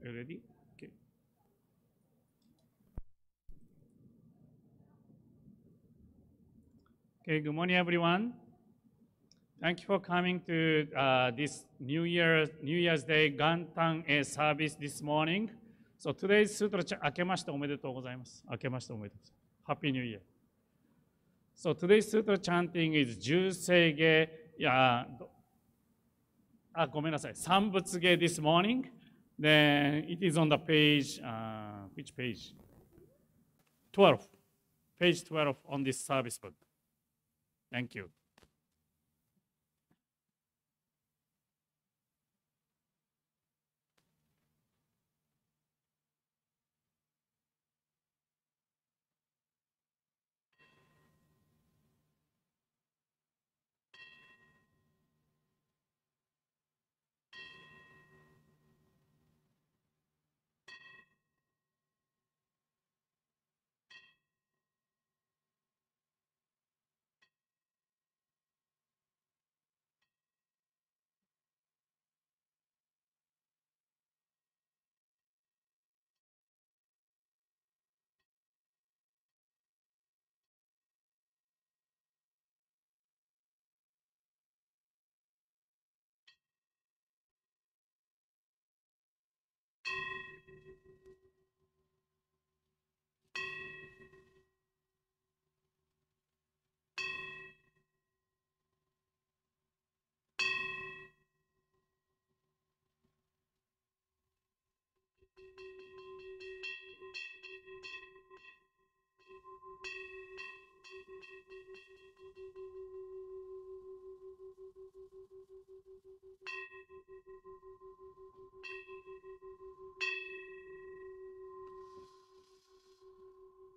Are you ready? Okay. Okay, good morning, everyone. Thank you for coming to this New Year's Day Gantan service this morning. So today's sutra 明けましておめでとうございます。明けましておめでとうございます。Happy New Year. So today's sutra chanting is 十世下ごめんなさい。三仏下 this morning. Then it is on the page, which page? 12. Page 12 on this service book. Thank you.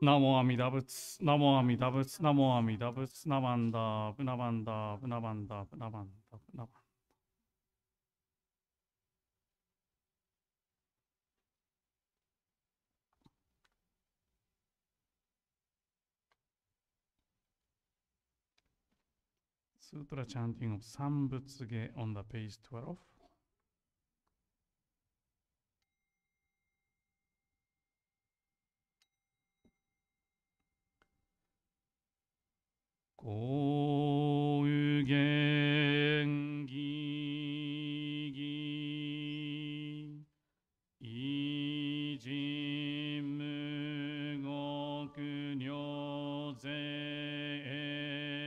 Namo Amida Butsu, Namo Amida Butsu, Namo Amida Butsu, Namanda, Bunamanda, Bunamanda, Bunamanda, Bunamanda. Sutra chanting of Sambutsuge on the page 12. Go Gengi Iji Mugoku Nyoze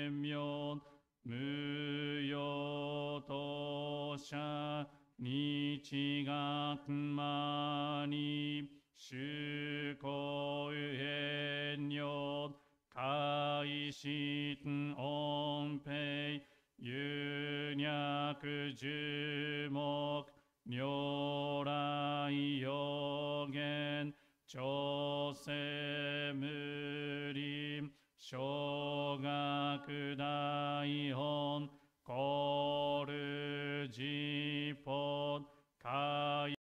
Myon Muyo Tosha Nichigatmani Shuko Enyo Kaishiten Onpei Yunyaku Jumok Nyorai Yogen Chose Murim Shogaku Daihon Koru Jipon Kai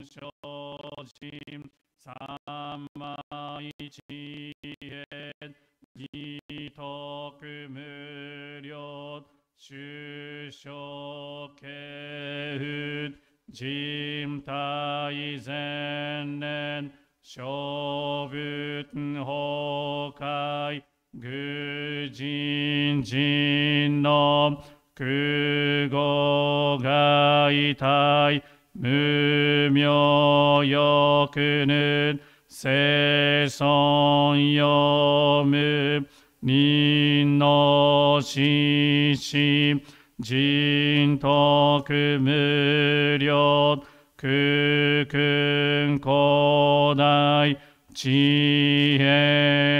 Shojin Samai Chien Gitoku Muryot Shushokeun Jimtai Zennen Shobuten Hokai Gujin Jinnom Kugo Gaitai Mumyo Yokunun Seison Yomu Ninno Shishi Jintoku Muryot Kukun Kodai Chie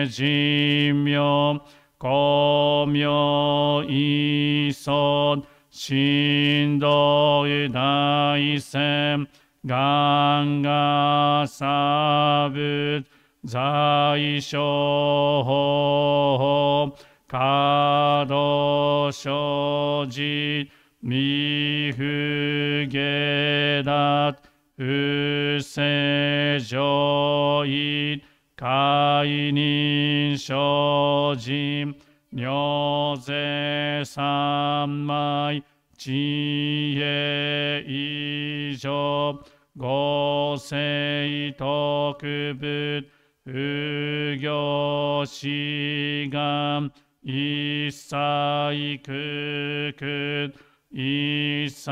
Jimyo Komyo Ison Shindo Daisen Ganga Sabut Zai Shoho Kado Shoji Mihu Gedat Use Join Kainin Shojin Nyoze Sanmai Chie Ijo 五世特仏不行志願一切空空一切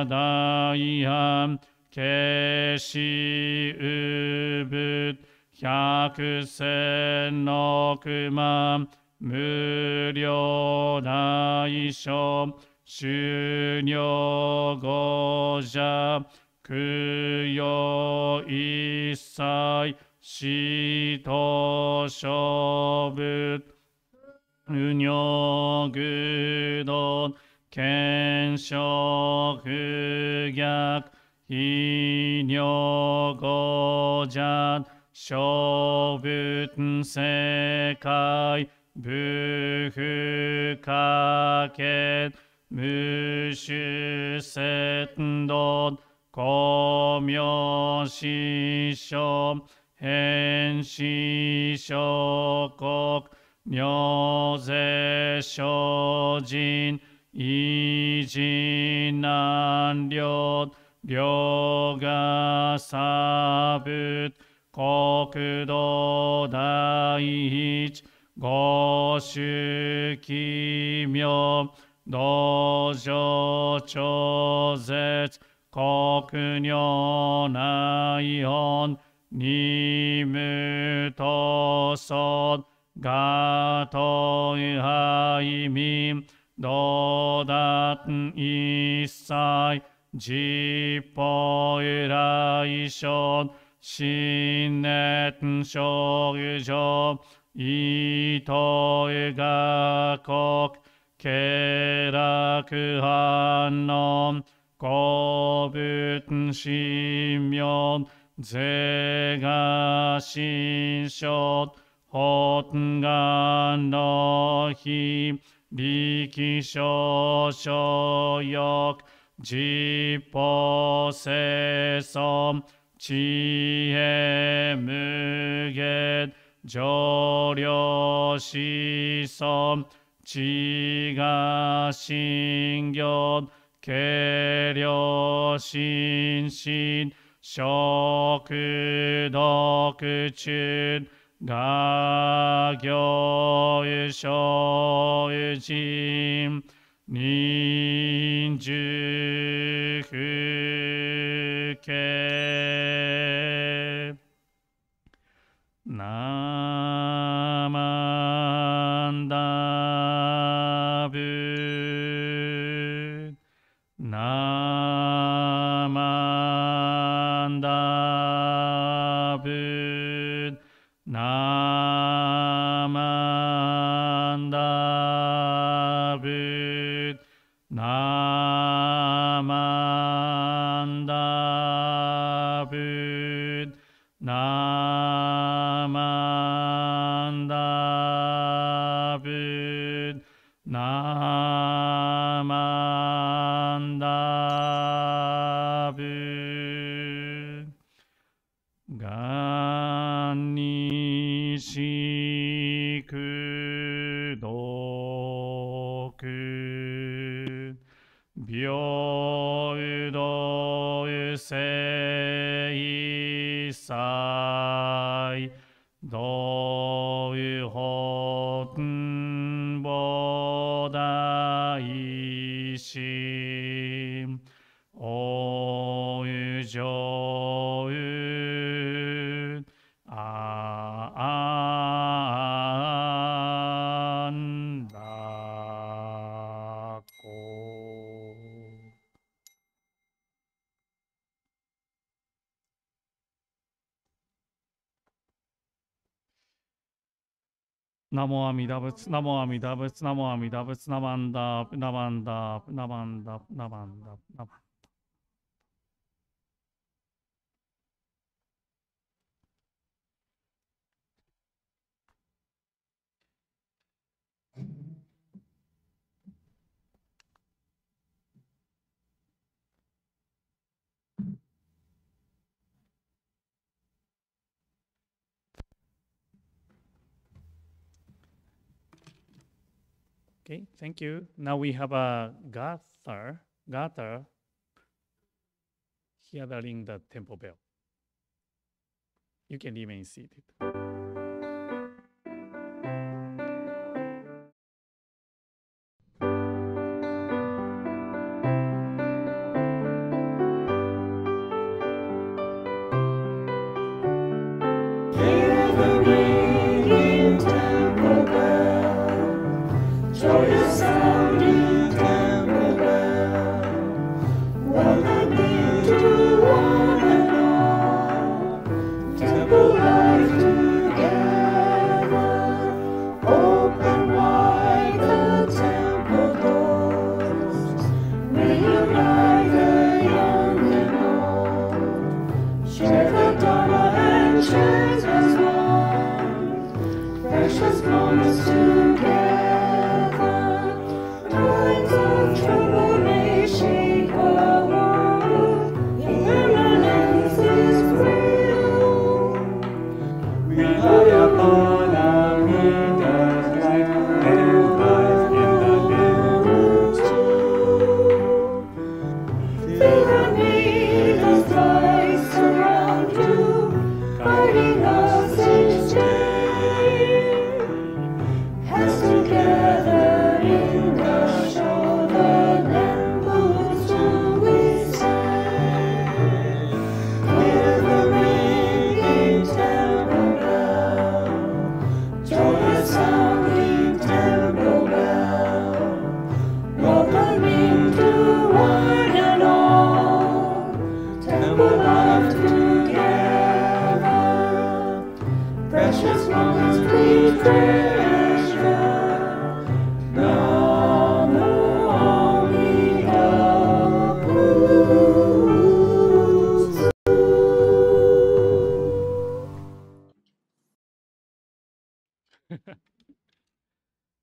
大安慶始有仏百千億万無量大小修行五者供養一切死と勝仏無尿愚道見性不逆非尿五者小仏世界不不可欠無種節道光明師匠変死小国尿税精進維持難量量が差仏国土第一五種奇妙道場超絶国尿内本二無等相ガトイハイミン道達一切実法来生新年少女伊藤画国慶楽反応古仏神妙是が心象本願の日力少所欲実法生存知恵無限上領子孫知が信行軽量心身食毒中画行小人人寿不敬ナマンダブナマンダブナマンダブナマンダブナマンダブナマンダブがんにしくどく平等聖祭道本菩提心おう上あんだこナモアミダ仏、ナモアミダ仏、ナモアミダ仏、ナマンダ、ナマンダ、ナマンダ、ナマンダ、ナマンダ。Okay, thank you. Now we have a Gather hearing the temple bell. You can remain seated.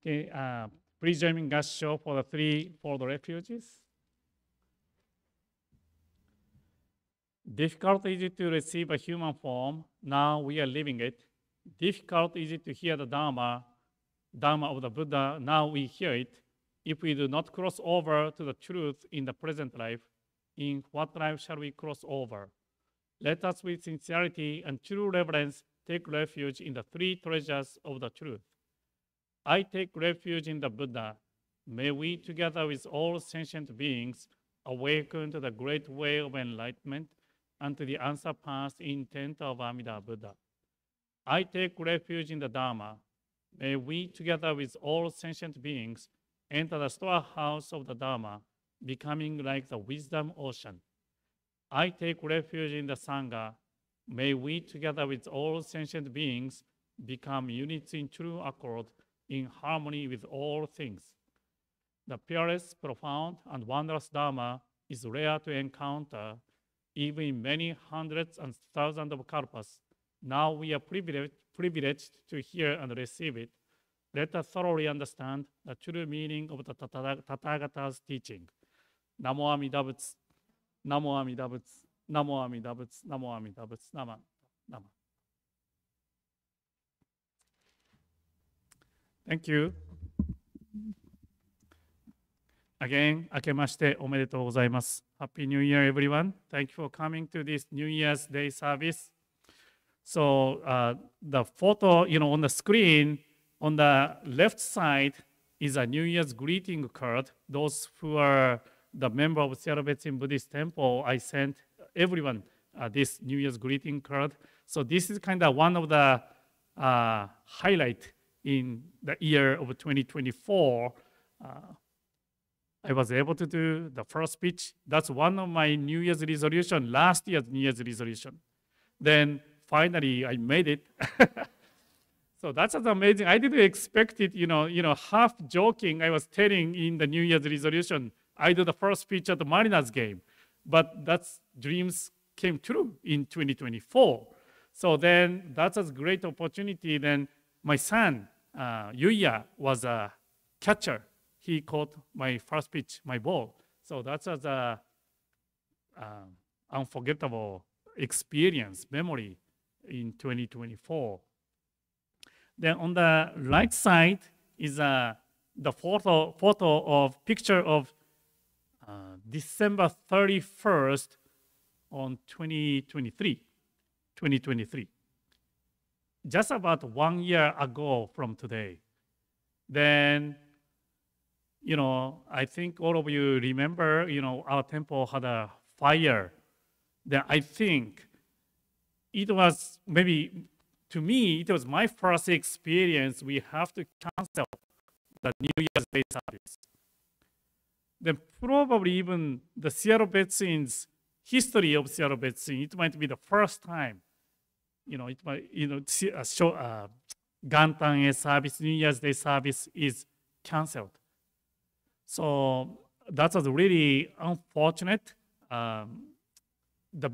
Okay, please join me in God's show for the refugees. Difficult is it to receive a human form. Now we are living it. Difficult is it to hear the Dharma of the Buddha. Now we hear it. If we do not cross over to the truth in the present life, in what life shall we cross over? Let us with sincerity and true reverence take refuge in the three treasures of the truth. I take refuge in the Buddha. May we, together with all sentient beings, awaken to the great way of enlightenment and to the unsurpassed intent of Amida Buddha. I take refuge in the Dharma. May we, together with all sentient beings, enter the storehouse of the Dharma, becoming like the wisdom ocean. I take refuge in the Sangha. May we, together with all sentient beings, become units in true accord, in harmony with all things. The purest, profound, and wondrous Dharma is rare to encounter, even in many hundreds and thousands of kalpas. Now we are privileged to hear and receive it. Let us thoroughly understand the true meaning of the Tathagata's teaching. Namo Amida Butsu, Namo Amida Butsu, Namo Amida Butsu, Namo Amida Butsu, Nama. Thank you. Again, 明けましておめでとうございます。Happy New Year, everyone. Thank you for coming to this New Year's Day service. So the photo, on the screen, on the left side is a New Year's greeting card. Those who are the member of Seattle Betsin Buddhist Temple, I sent everyone this New Year's greeting card. So this is kind of one of the highlight in the year of 2024. I was able to do the first speech. That's one of my New Year's resolution, last year's New Year's resolution. Then finally I made it. So that's amazing. I didn't expect it, half joking. I was telling in the New Year's resolution, I do the first speech at the Mariners game. But that's dreams came true in 2024. So then that's a great opportunity. Then my son, Yuya, was a catcher. He caught my first pitch, my ball. So that's an unforgettable experience, memory in 2024. Then on the right side is the picture of December 31st, on 2023. Just about 1 year ago from today. Then, I think all of you remember, our temple had a fire. Then I think it was maybe, to me, it was my first experience. We have to cancel the New Year's Day service. Then probably even the Seattle Betsin's history of Seattle Betsin, it might be the first time, it might, Gantan service, New Year's Day service is canceled. So that was really unfortunate. The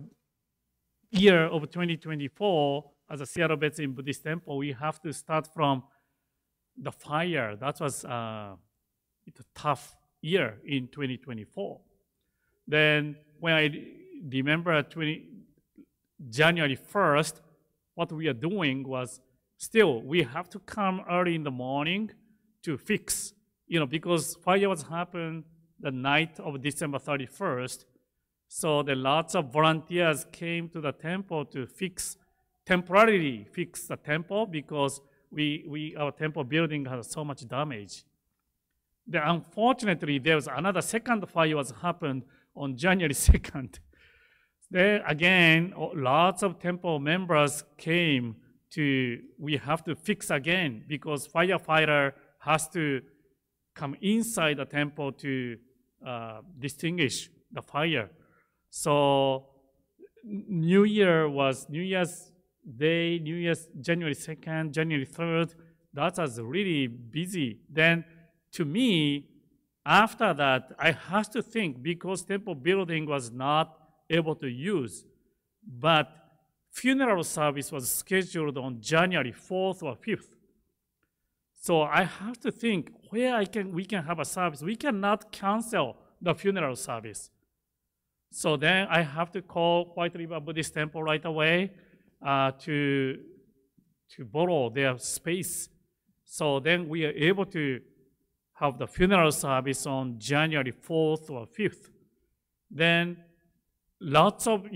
year of 2024, as a Seattle Betsin Buddhist temple, we have to start from the fire. That was a tough year in 2024. Then when I remember January 1st, what we are doing was still we have to come early in the morning to fix, because fire was happened the night of December 31st. So the lots of volunteers came to the temple to temporarily fix the temple because our temple building has so much damage. Then unfortunately, there was another second fire was happened on January 2nd. There again, lots of temple members came we have to fix again because firefighter has to come inside the temple to distinguish the fire. So New Year's Day, January 2nd, January 3rd, that was really busy. Then to me, after that, I had to think because temple building was not able to use, but funeral service was scheduled on January 4th or 5th. So I have to think where we can have a service. We cannot cancel the funeral service. So then I have to call White River Buddhist Temple right away to borrow their space. So then we are able to have the funeral service on January 4th or 5th. Then lots of,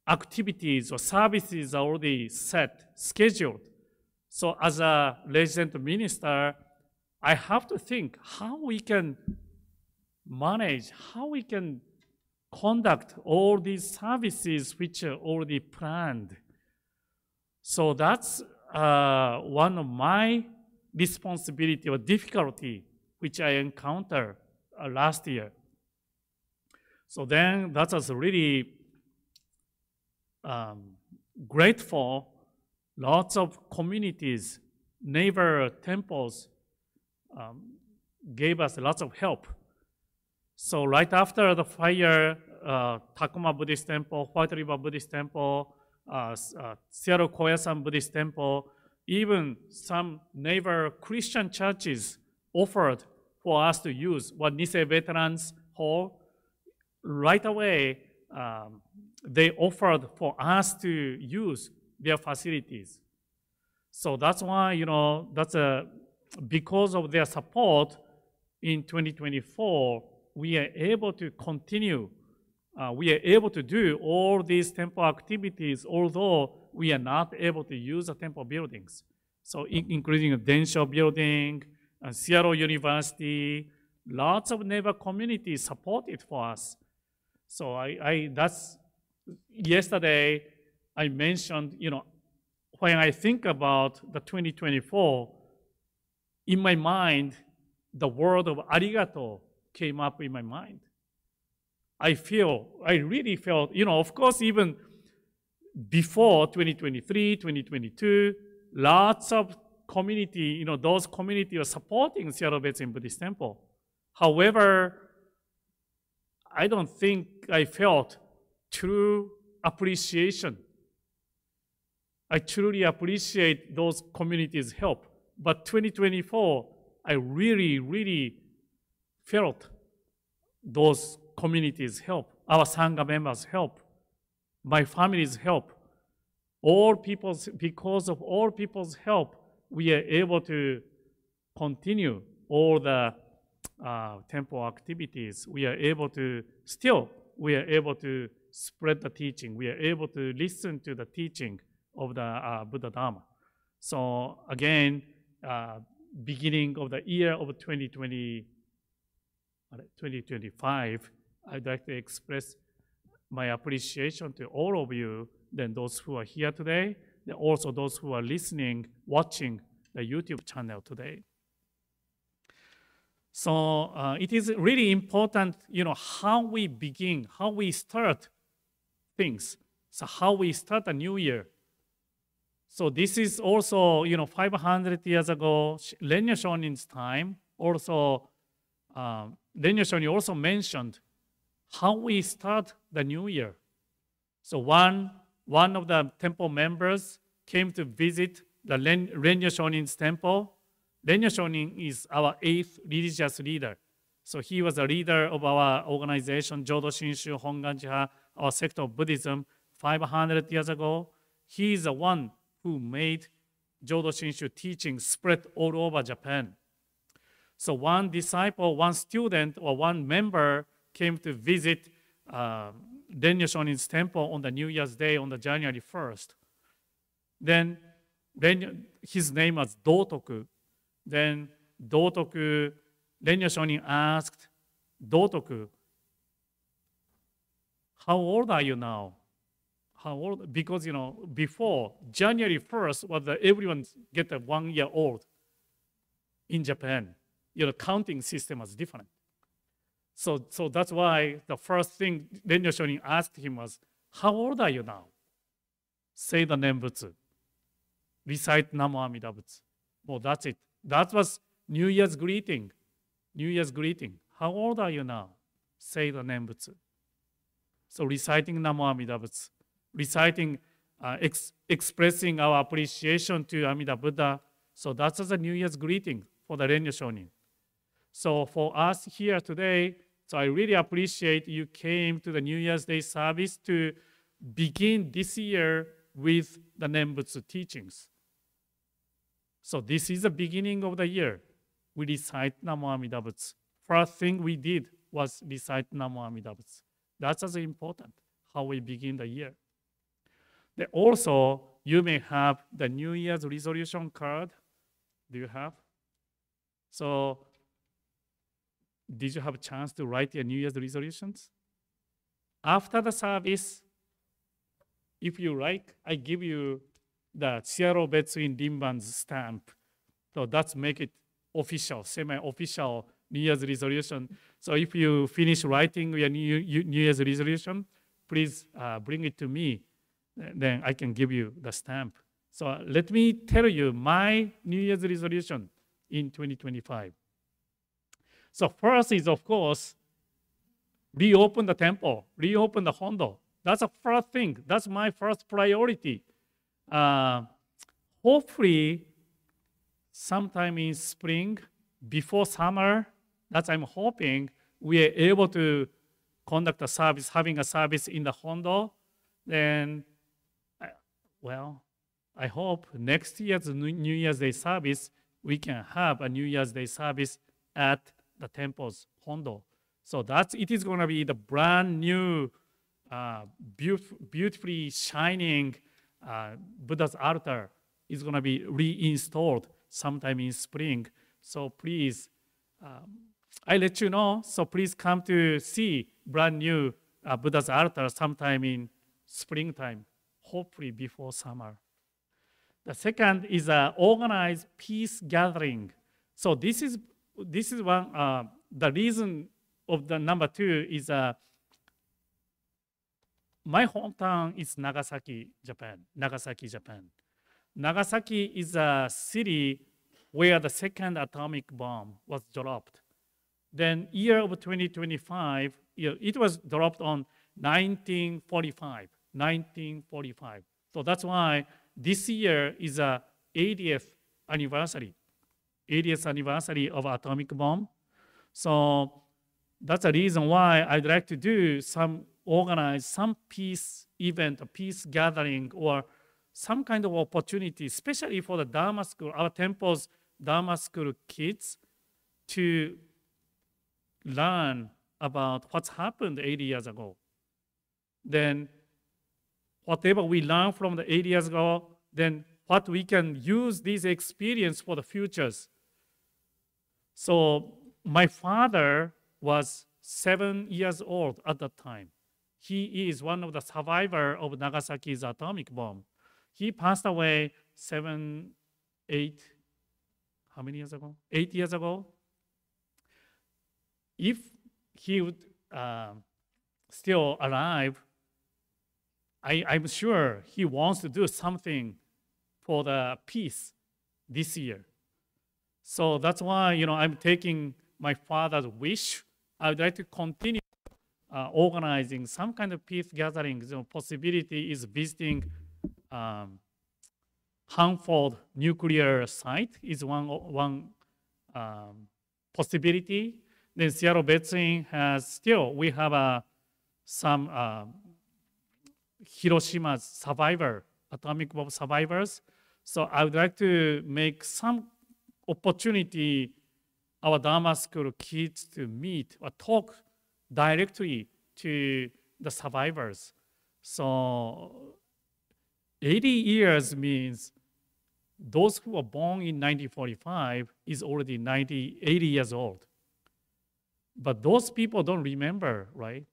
activities or services are already scheduled. So as a resident minister, I have to think how we can manage, how we can conduct all these services which are already planned. So that's one of my responsibility or difficulty which I encountered last year. So then that was really grateful. Lots of communities, neighbor temples gave us lots of help. So right after the fire, Takuma Buddhist Temple, White River Buddhist Temple, Seattle Koyasan Buddhist Temple, even some neighbor Christian churches offered for us to use what Nisei Veterans Hall. Right away, they offered for us to use their facilities. So that's why, because of their support in 2024, we are able to continue. We are able to do all these temple activities, although we are not able to use the temple buildings. So including a Densho building, Seattle University, lots of neighbor communities supported for us. So that's yesterday I mentioned, when I think about the 2024, in my mind, the word of arigato came up in my mind. I really felt, of course, even before 2023, 2022, lots of community, those communities are supporting Seattle Betsin Buddhist Temple. However, I don't think I felt true appreciation. I truly appreciate those communities' help. But 2024, I really, really felt those communities' help, our Sangha members' help, my family's help. Because of all people's help, we are able to continue all the temple activities. We are able to spread the teaching. We are able to listen to the teaching of the Buddha Dharma. So again, beginning of the year of 2025, I'd like to express my appreciation to all of you, then those who are here today, and also those who are listening, watching the YouTube channel today. So it is really important, how we begin, how we start things. So how we start a new year. So this is also, 500 years ago, Renya Shonin's time. Also, Renya Shonin also mentioned how we start the new year. So one of the temple members came to visit the Renya Shonin's temple. Renya Shonin is our 8th religious leader. So he was a leader of our organization, Jodo Shinshu Hongan-jiha, our sect of Buddhism, 500 years ago. He is the one who made Jodo Shinshu teaching spread all over Japan. So one disciple, one student, or one member came to visit Renya Shonin's temple on the New Year's Day on the January 1st. Then his name was Dotoku. Then Dotoku, Renya Shonin asked Dotoku, how old are you now? How old? Because, before January 1st was everyone get a 1 year old in Japan. Counting system was different. So that's why the first thing Renya Shonin asked him was, how old are you now? Say the Nembutsu. Recite Namo Amida Butsu. Well, that's it. That was New Year's greeting. New Year's greeting. How old are you now? Say the Nembutsu. So reciting Namo Amida Butsu. Reciting, expressing our appreciation to Amida Buddha. So that's a New Year's greeting for the Renya Shonin. So for us here today, so I really appreciate you came to the New Year's Day service to begin this year with the Nembutsu teachings. So this is the beginning of the year. We recite Namo Amida Butsu. First thing we did was recite Namo Amida Butsu. That's as important, how we begin the year. Then also, you may have the New Year's resolution card. Do you have? So, did you have a chance to write your New Year's resolutions? After the service, if you like, I give you the Shiaro Betsuin Rinban's stamp. So that's make it official, semi-official New Year's resolution. So if you finish writing your New Year's resolution, please bring it to me. Then I can give you the stamp. So let me tell you my New Year's resolution in 2025. So first is, of course, reopen the temple, reopen the Hondo. That's the first thing. That's my first priority. Hopefully, sometime in spring, before summer, that's I'm hoping we are able to conduct a service, having a service in the Hondo. Then, I hope next year's New Year's Day service, we can have a New Year's Day service at the temple's Hondo. So it is going to be the brand new, beautifully shining Buddha's altar is going to be reinstalled sometime in spring. So please, I let you know. So please come to see brand new Buddha's altar sometime in springtime, hopefully before summer. The second is organized peace gathering. So this is one. The reason of the number two is my hometown is Nagasaki, Japan. Nagasaki, Japan. Nagasaki is a city where the second atomic bomb was dropped. Then year of 2025, it was dropped on 1945. 1945. So that's why this year is a 80th anniversary. 80th anniversary of atomic bomb. So that's the reason why I'd like to organize some peace event, a peace gathering, or some kind of opportunity, especially for the Dharma school, our temple's Dharma school kids, to learn about what's happened 80 years ago. then whatever we learned from the 8 years ago, then what we can use this experience for the futures. So my father was 7 years old at that time. He is one of the survivors of Nagasaki's atomic bomb. He passed away 7, 8, how many years ago? 8 years ago. If he would still alive, I'm sure he wants to do something for the peace this year. So that's why, I'm taking my father's wish. I would like to continue organizing some kind of peace gatherings. Possibility is visiting Hanford nuclear site is one possibility. Then Seattle Veteran we have some Hiroshima's atomic bomb survivors. So I would like to make some opportunity our Dharma school kids to meet or talk directly to the survivors. So 80 years means those who were born in 1945 is already 80 years old. But those people don't remember, right?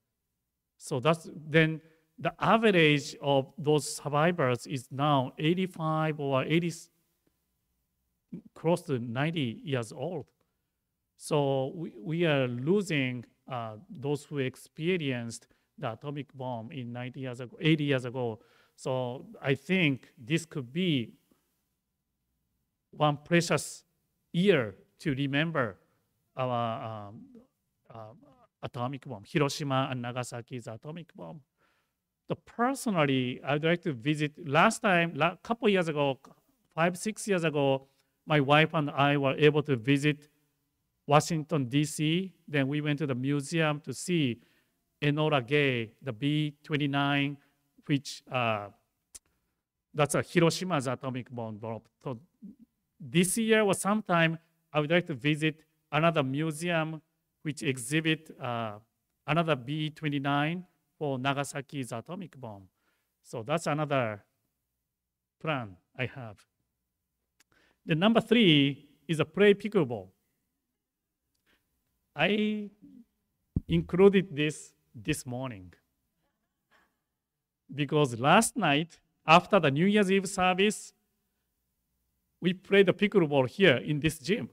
So then the average of those survivors is now 85 or 80, close to 90 years old. So we are losing those who experienced the atomic bomb in 80 years ago. So I think this could be one precious year to remember our atomic bomb, Hiroshima and Nagasaki's atomic bomb. So personally, I'd like to visit. Last time, a couple years ago, 5, 6 years ago, my wife and I were able to visit Washington, D.C. Then we went to the museum to see Enola Gay, the B-29, which that's a Hiroshima's atomic bomb. So this year or sometime, I would like to visit another museum which exhibit another B-29 for Nagasaki's atomic bomb. So that's another plan I have. The number 3 is a play pickleball. I included this morning because last night after the New Year's Eve service, we played the pickleball here in this gym.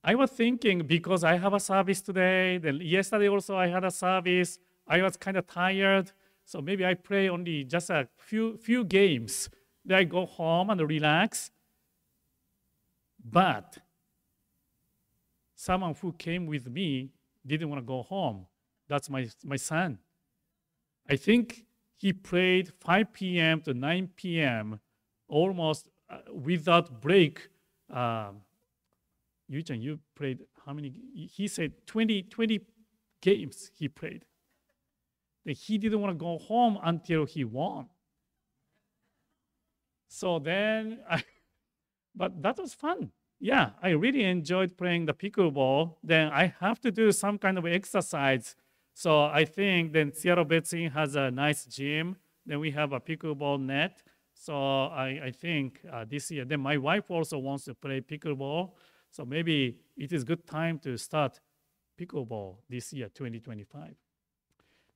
I was thinking because I have a service today, then yesterday also I had a service, I was kind of tired, so maybe I play only just a few games. Then I go home and relax. But someone who came with me didn't want to go home. That's my son. I think he played 5 p.m. to 9 p.m. almost without break. Yu-chan, you played how many? He said 20 games he played. Then he didn't want to go home until he won. So then, but that was fun. Yeah, I really enjoyed playing the pickleball. Then I have to do some kind of exercise. So I think then Seattle Veteran has a nice gym. Then we have a pickleball net. So I think this year, then my wife also wants to play pickleball. So maybe it is good time to start pickleball this year, 2025.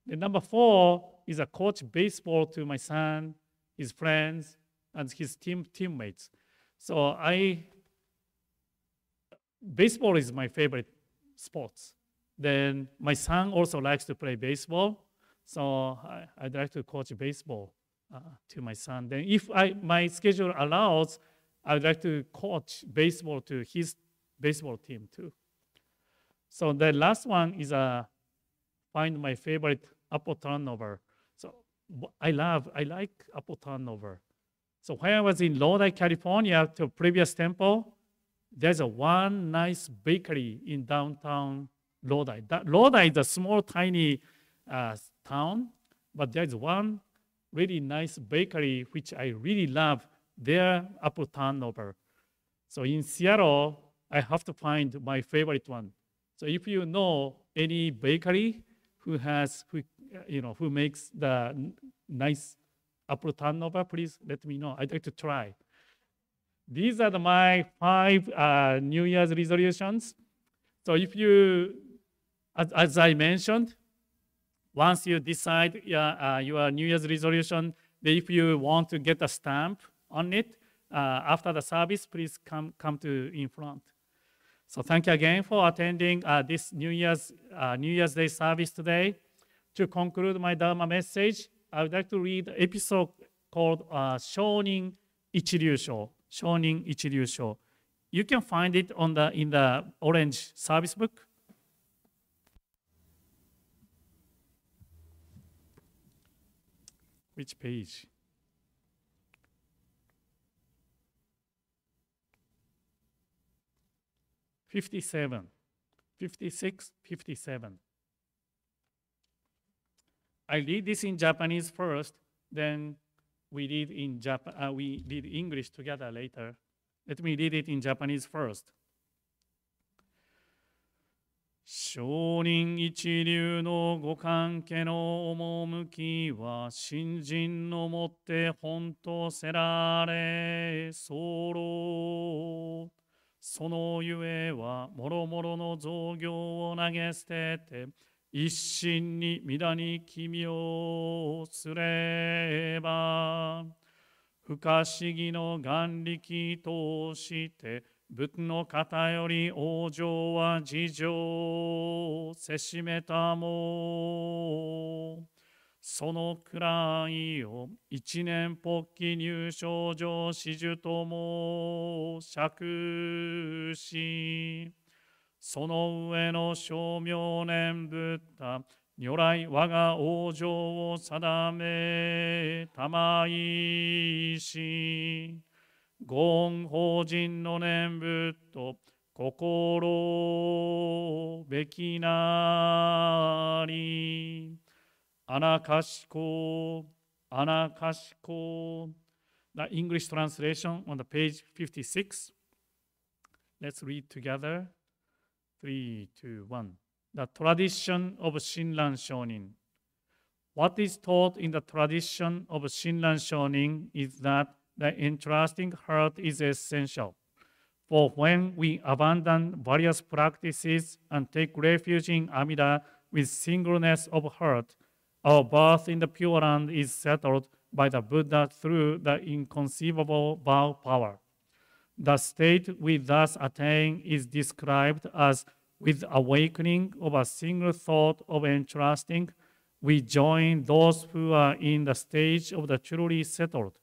Then number 4 is a coach baseball to my son, his friends, and his teammates. So baseball is my favorite sports. Then my son also likes to play baseball. So I'd like to coach baseball to my son. Then if my schedule allows, I'd like to coach baseball to his baseball team too. So the last one is find my favorite apple turnover. So I like apple turnover. So when I was in Lodi, California, to previous temple, there's one nice bakery in downtown Lodi. Lodi is a small, tiny town, but there's one really nice bakery which I really love, their apple turnover. So in Seattle, I have to find my favorite one. So if you know any bakery who makes the nice apple turnover, please let me know. I'd like to try. These are my 5 New Year's resolutions. So if you, as I mentioned, once you decide your New Year's resolution, if you want to get a stamp on it after the service, please come to in front. So thank you again for attending this New Year's Day service today. To conclude my Dharma message, I would like to read an episode called Shonin Ichiryu-sho. Shonin Ichiryu-sho. You can find it in the orange service book. Which page? 57, 56, 57. I read this in Japanese first, then we read English together later. Let me read it in Japanese first. 聖人一流のご関係の趣は信心のもって本当せられ候。そのゆえはもろもろの造業を投げ捨てて一心に皆に奇妙すれば不可思議の眼力として仏の方より往生は事情せしめたもそのくらいを一年発起入賞上始終とも釈しその上の称名念仏陀如来我が往生を定めたまいしご恩法人の念仏と心べきなりアナカシコ The English translation on the page 56. Let's read together. 3, 2, 1. The tradition of Shinran Shonin. What is taught in the tradition of Shinran Shonin is that the entrusting heart is essential. For when we abandon various practices and take refuge in Amida with singleness of heart, our birth in the Pure Land is settled by the Buddha through the inconceivable vow power. The state we thus attain is described as with awakening of a single thought of entrusting, we join those who are in the stage of the truly settled.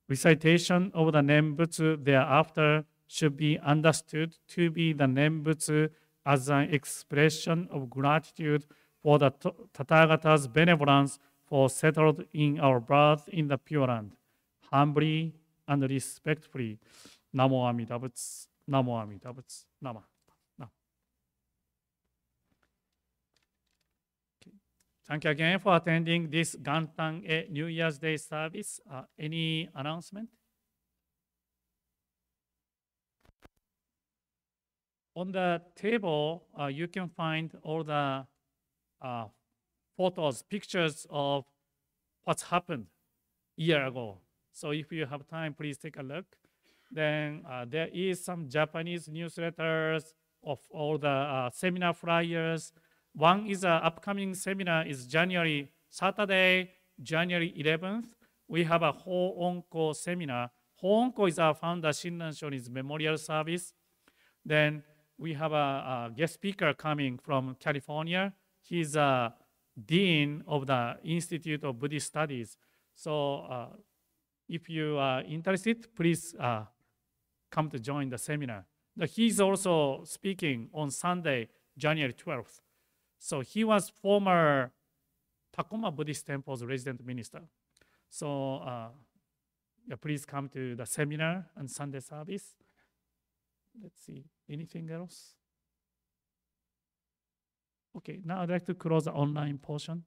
Recitation of the Nembutsu thereafter should be understood to be the Nembutsu as an expression of gratitude for the Tathagata's benevolence for settled in our birth in the Pure Land. Humbly and respectfully. Namo Amida Butsu. Namo Amida Butsu. Nama. Thank you again for attending this Gantan New Year's Day service. Any announcement? On the table, you can find all the photos, pictures of what's happened a year ago. So if you have time, please take a look. Then there is some Japanese newsletters of all the seminar flyers. One is an upcoming seminar is Saturday, January 11th. We have a Ho-Onko seminar. Ho-Onko is our founder, Shinran Shonin's memorial service. Then we have a guest speaker coming from California. He's a dean of the Institute of Buddhist Studies. So if you are interested, please come to join the seminar. He's also speaking on Sunday, January 12th. So he was former Takoma Buddhist Temple's resident minister. So please come to the seminar and Sunday service. Let's see, anything else? Okay, now I'd like to close the online portion.